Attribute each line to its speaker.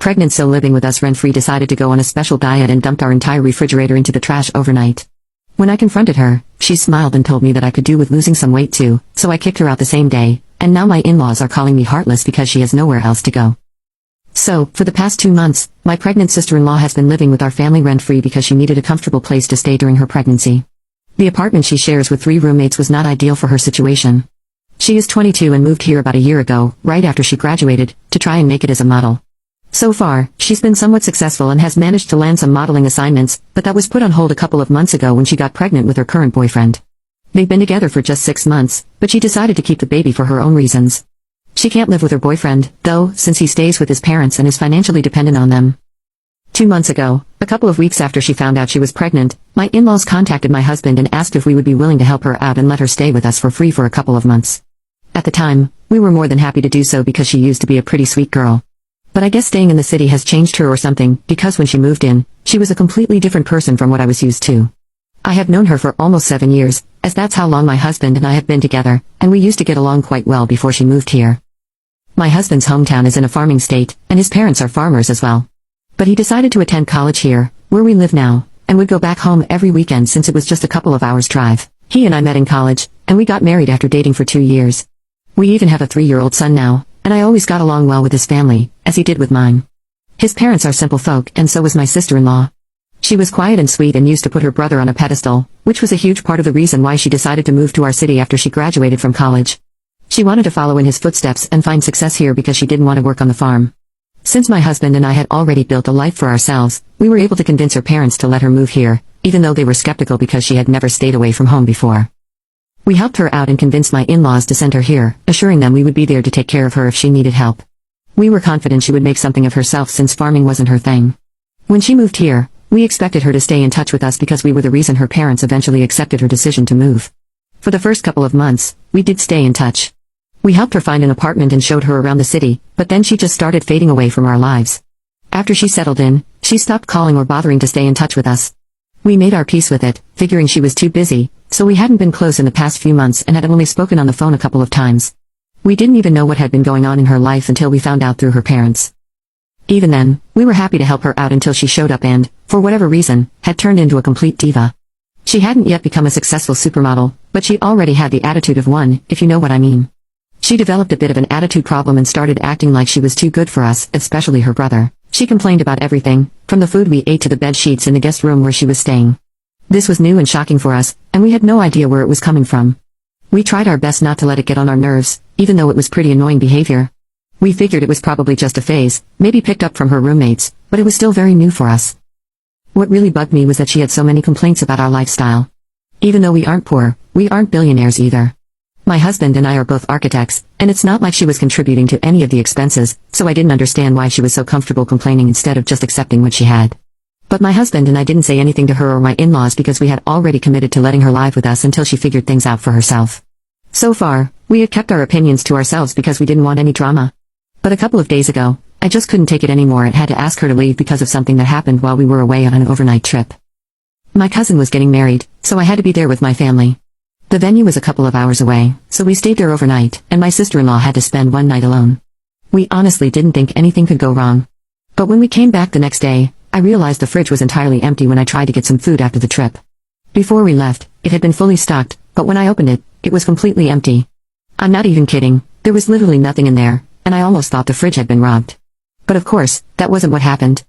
Speaker 1: pregnant still living with us rent-free, decided to go on a special diet and dumped our entire refrigerator into the trash overnight. When I confronted her, she smiled and told me that I could do with losing some weight too, so I kicked her out the same day, and now my in-laws are calling me heartless because she has nowhere else to go. So, for the past 2 months, my pregnant sister-in-law has been living with our family rent-free because she needed a comfortable place to stay during her pregnancy. The apartment she shares with 3 roommates was not ideal for her situation. She is 22 and moved here about a year ago, right after she graduated, to try and make it as a model. So far, she's been somewhat successful and has managed to land some modeling assignments, but that was put on hold a couple of months ago when she got pregnant with her current boyfriend. They've been together for just 6 months, but she decided to keep the baby for her own reasons. She can't live with her boyfriend, though, since he stays with his parents and is financially dependent on them. 2 months ago, a couple of weeks after she found out she was pregnant, my in-laws contacted my husband and asked if we would be willing to help her out and let her stay with us for free for a couple of months. At the time, we were more than happy to do so because she used to be a pretty sweet girl. But I guess staying in the city has changed her or something, because when she moved in, she was a completely different person from what I was used to. I have known her for almost 7 years, as that's how long my husband and I have been together, and we used to get along quite well before she moved here. My husband's hometown is in a farming state, and his parents are farmers as well. But he decided to attend college here, where we live now, and would go back home every weekend since it was just a couple of hours' drive. He and I met in college, and we got married after dating for 2 years. We even have a 3-year-old son now, and I always got along well with his family, as he did with mine. His parents are simple folk, and so was my sister-in-law. She was quiet and sweet and used to put her brother on a pedestal, which was a huge part of the reason why she decided to move to our city after she graduated from college. She wanted to follow in his footsteps and find success here because she didn't want to work on the farm. Since my husband and I had already built a life for ourselves, we were able to convince her parents to let her move here, even though they were skeptical because she had never stayed away from home before. We helped her out and convinced my in-laws to send her here, assuring them we would be there to take care of her if she needed help. We were confident she would make something of herself since farming wasn't her thing. When she moved here, we expected her to stay in touch with us because we were the reason her parents eventually accepted her decision to move. For the first couple of months, we did stay in touch. We helped her find an apartment and showed her around the city, but then she just started fading away from our lives. After she settled in, she stopped calling or bothering to stay in touch with us. We made our peace with it, figuring she was too busy, so we hadn't been close in the past few months and had only spoken on the phone a couple of times. We didn't even know what had been going on in her life until we found out through her parents. Even then, we were happy to help her out until she showed up and, for whatever reason, had turned into a complete diva. She hadn't yet become a successful supermodel, but she already had the attitude of one, if you know what I mean. She developed a bit of an attitude problem and started acting like she was too good for us, especially her brother. She complained about everything, from the food we ate to the bed sheets in the guest room where she was staying. This was new and shocking for us, and we had no idea where it was coming from. We tried our best not to let it get on our nerves, even though it was pretty annoying behavior. We figured it was probably just a phase, maybe picked up from her roommates, but it was still very new for us. What really bugged me was that she had so many complaints about our lifestyle. Even though we aren't poor, we aren't billionaires either. My husband and I are both architects, and it's not like she was contributing to any of the expenses, so I didn't understand why she was so comfortable complaining instead of just accepting what she had. But my husband and I didn't say anything to her or my in-laws because we had already committed to letting her live with us until she figured things out for herself. So far, we had kept our opinions to ourselves because we didn't want any drama. But a couple of days ago, I just couldn't take it anymore and had to ask her to leave because of something that happened while we were away on an overnight trip. My cousin was getting married, so I had to be there with my family. The venue was a couple of hours away, so we stayed there overnight, and my sister-in-law had to spend one night alone. We honestly didn't think anything could go wrong. But when we came back the next day, I realized the fridge was entirely empty when I tried to get some food after the trip. Before we left, it had been fully stocked, but when I opened it, it was completely empty. I'm not even kidding, there was literally nothing in there, and I almost thought the fridge had been robbed. But of course, that wasn't what happened.